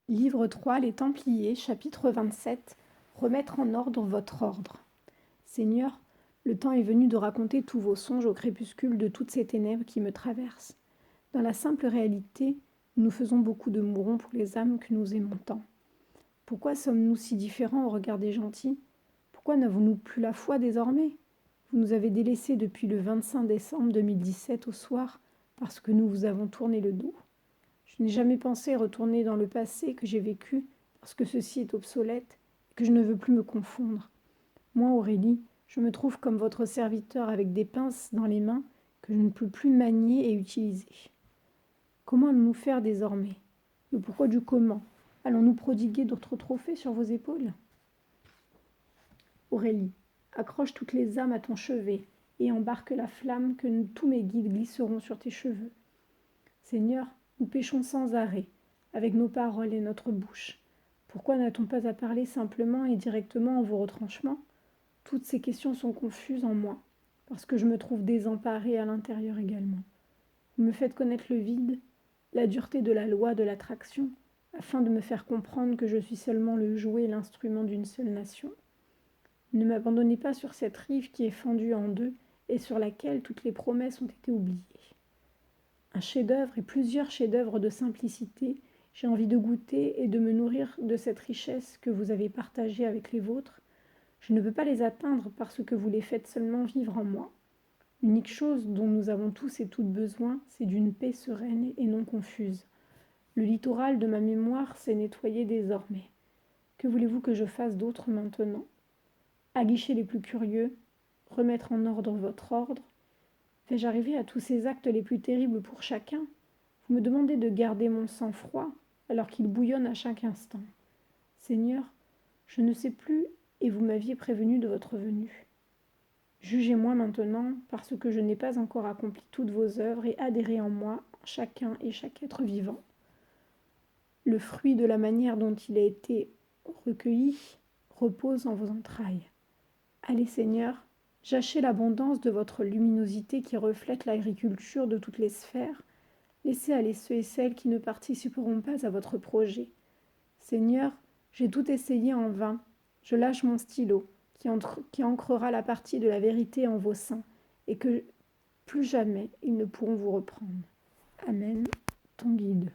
Livre 3, Les Templiers, chapitre 27. Remettre en ordre votre ordre. Seigneur, le temps est venu de raconter tous vos songes au crépuscule de toutes ces ténèbres qui me traversent. Dans la simple réalité, nous faisons beaucoup de mourons pour les âmes que nous aimons tant. Pourquoi sommes-nous si différents au regard des gentils? Pourquoi n'avons-nous plus la foi désormais? Vous nous avez délaissés depuis le 25 décembre 2017 au soir parce que nous vous avons tourné le dos. Je n'ai jamais pensé retourner dans le passé que j'ai vécu parce que ceci est obsolète et que je ne veux plus me confondre. Moi, Aurélie, je me trouve comme votre serviteur avec des pinces dans les mains que je ne peux plus manier et utiliser. Comment allons-nous faire désormais? Le pourquoi du comment? Allons-nous prodiguer d'autres trophées sur vos épaules? Aurélie, accroche toutes les âmes à ton chevet et embarque la flamme que tous mes guides glisseront sur tes cheveux. Seigneur, nous péchons sans arrêt, avec nos paroles et notre bouche. Pourquoi n'a-t-on pas à parler simplement et directement en vos retranchements? Toutes ces questions sont confuses en moi, parce que je me trouve désemparée à l'intérieur également. Vous me faites connaître le vide, la dureté de la loi de l'attraction, afin de me faire comprendre que je suis seulement le jouet et l'instrument d'une seule nation. Ne m'abandonnez pas sur cette rive qui est fendue en deux et sur laquelle toutes les promesses ont été oubliées. Un chef-d'œuvre et plusieurs chefs-d'œuvre de simplicité, j'ai envie de goûter et de me nourrir de cette richesse que vous avez partagée avec les vôtres. Je ne peux pas les atteindre parce que vous les faites seulement vivre en moi. L'unique chose dont nous avons tous et toutes besoin, c'est d'une paix sereine et non confuse. Le littoral de ma mémoire s'est nettoyé désormais. Que voulez-vous que je fasse d'autre maintenant? Aguicher les plus curieux, remettre en ordre votre ordre. Vais-je arriver à tous ces actes les plus terribles pour chacun? Vous me demandez de garder mon sang-froid alors qu'il bouillonne à chaque instant. Seigneur, je ne sais plus et vous m'aviez prévenu de votre venue. Jugez-moi maintenant parce que je n'ai pas encore accompli toutes vos œuvres et adhéré en moi, en chacun et chaque être vivant. Le fruit de la manière dont il a été recueilli repose en vos entrailles. Allez Seigneur, jachez l'abondance de votre luminosité qui reflète l'agriculture de toutes les sphères. Laissez aller ceux et celles qui ne participeront pas à votre projet. Seigneur, j'ai tout essayé en vain. Je lâche mon stylo, qui ancrera la partie de la vérité en vos seins, et que plus jamais ils ne pourront vous reprendre. Amen, ton guide.